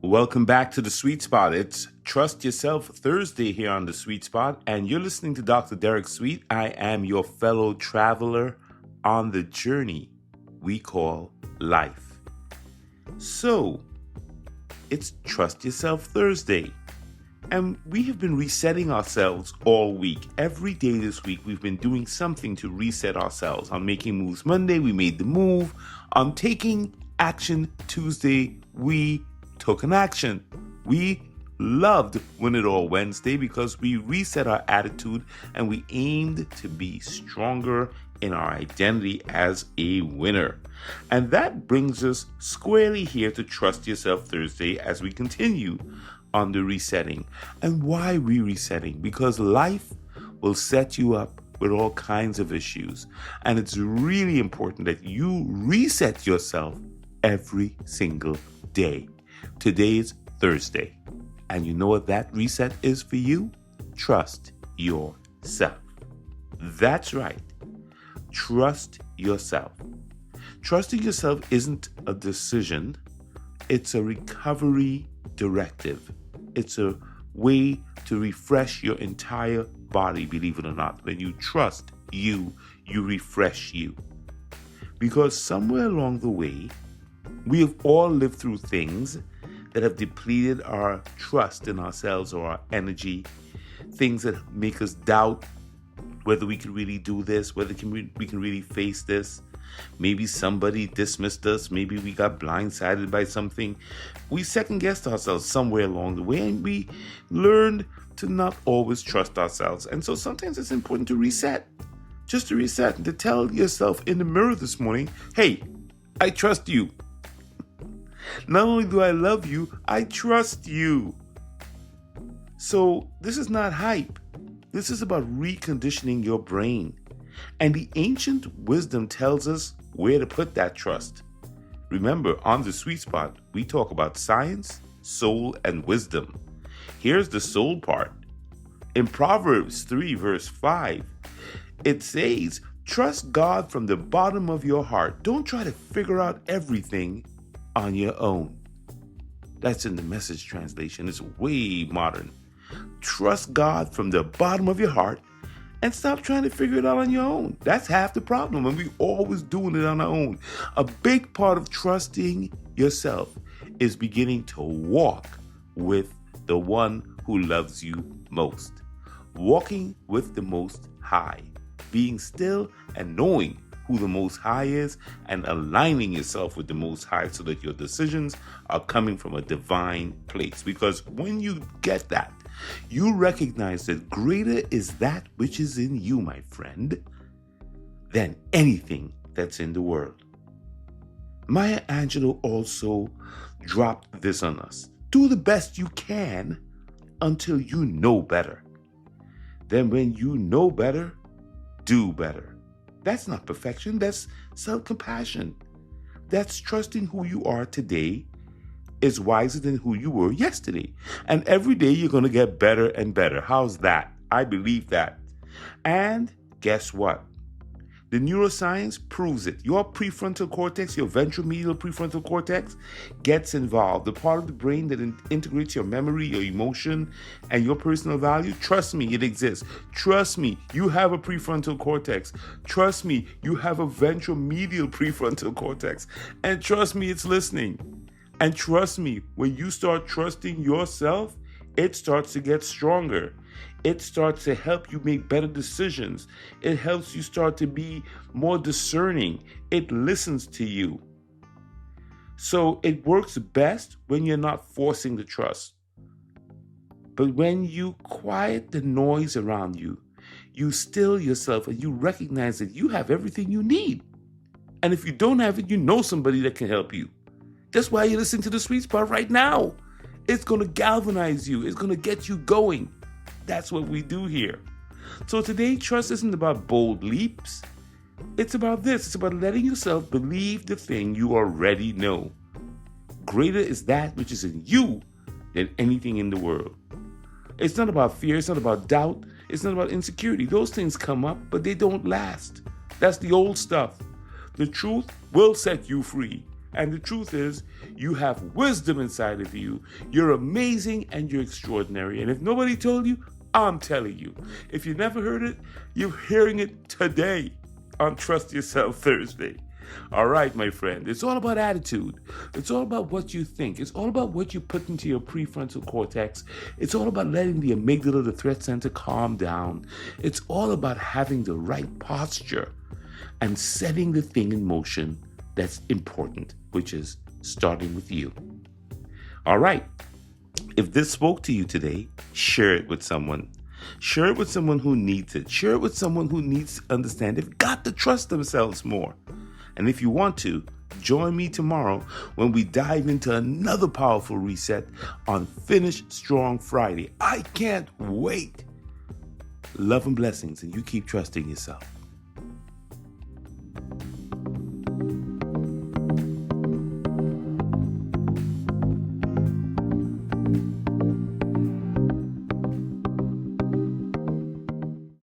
Welcome back to The Sweet Spot. It's Trust Yourself Thursday here on The Sweet Spot, and you're listening to Dr. Derek Sweet. I am your fellow traveler on the journey we call life. So, it's Trust Yourself Thursday, and we have been resetting ourselves all week. Every day this week, we've been doing something to reset ourselves. On Making Moves Monday, we made the move. On Taking Action Tuesday, we took an action. We loved Win It All Wednesday because we reset our attitude and we aimed to be stronger in our identity as a winner. And that brings us squarely here to Trust Yourself Thursday as we continue on the resetting. And why are we resetting? Because life will set you up with all kinds of issues. And it's really important that you reset yourself every single day. Today is Thursday, and you know what that reset is for you? Trust yourself. That's right. Trust yourself. Trusting yourself isn't a decision. It's a recovery directive. It's a way to refresh your entire body, believe it or not. When you trust you, you refresh you. Because somewhere along the way, we have all lived through things that have depleted our trust in ourselves or our energy, things that make us doubt whether we can really do this, whether we can really face this. Maybe somebody dismissed us. Maybe we got blindsided by something. We second-guessed ourselves somewhere along the way, and we learned to not always trust ourselves. And so sometimes it's important to reset, just to reset, and to tell yourself in the mirror this morning, hey, I trust you. Not only do I love you, I trust you. So this is not hype. This is about reconditioning your brain. And the ancient wisdom tells us where to put that trust. Remember, on The Sweet Spot, we talk about science, soul, and wisdom. Here's the soul part. In Proverbs 3, verse 5, it says, trust God from the bottom of your heart. Don't try to figure out everything on your own. That's in the Message translation. It's way modern. Trust God from the bottom of your heart and stop trying to figure it out on your own. That's half the problem, and we always doing it on our own. A big part of trusting yourself is beginning to walk with the one who loves you most. Walking with the Most High. Being still and knowing who the Most High is and aligning yourself with the Most High so that your decisions are coming from a divine place. Because when you get that, you recognize that greater is that which is in you, my friend, than anything that's in the world. Maya Angelou also dropped this on us. Do the best you can until you know better. Then when you know better, do better. That's not perfection. That's self-compassion. That's trusting who you are today is wiser than who you were yesterday. And every day you're going to get better and better. How's that? I believe that. And guess what? The neuroscience proves it. Your prefrontal cortex, your ventromedial prefrontal cortex gets involved. The part of the brain that integrates your memory, your emotion, and your personal value. Trust me, it exists. Trust me, you have a prefrontal cortex. Trust me, you have a ventromedial prefrontal cortex. And trust me, it's listening. And trust me, when you start trusting yourself, it starts to get stronger. It starts to help you make better decisions. It helps you start to be more discerning. It listens to you. So it works best when you're not forcing the trust. But when you quiet the noise around you, you still yourself and you recognize that you have everything you need. And if you don't have it, you know somebody that can help you. That's why you're listening to The Sweet Spot right now. It's going to galvanize you. It's going to get you going. That's what we do here. So today, trust isn't about bold leaps. It's about this. It's about letting yourself believe the thing you already know. Greater is that which is in you than anything in the world. It's not about fear. It's not about doubt. It's not about insecurity. Those things come up, but they don't last. That's the old stuff. The truth will set you free. And the truth is, you have wisdom inside of you. You're amazing and you're extraordinary. And if nobody told you, I'm telling you. If you never heard it, you're hearing it today on Trust Yourself Thursday. All right, my friend. It's all about attitude. It's all about what you think. It's all about what you put into your prefrontal cortex. It's all about letting the amygdala, the threat center, calm down. It's all about having the right posture and setting the thing in motion that's important, which is starting with you. All right. If this spoke to you today, share it with someone. Share it with someone who needs it. Share it with someone who needs to understand they've got to trust themselves more. And if you want to, join me tomorrow when we dive into another powerful reset on Finish Strong Friday. I can't wait. Love and blessings, and you keep trusting yourself.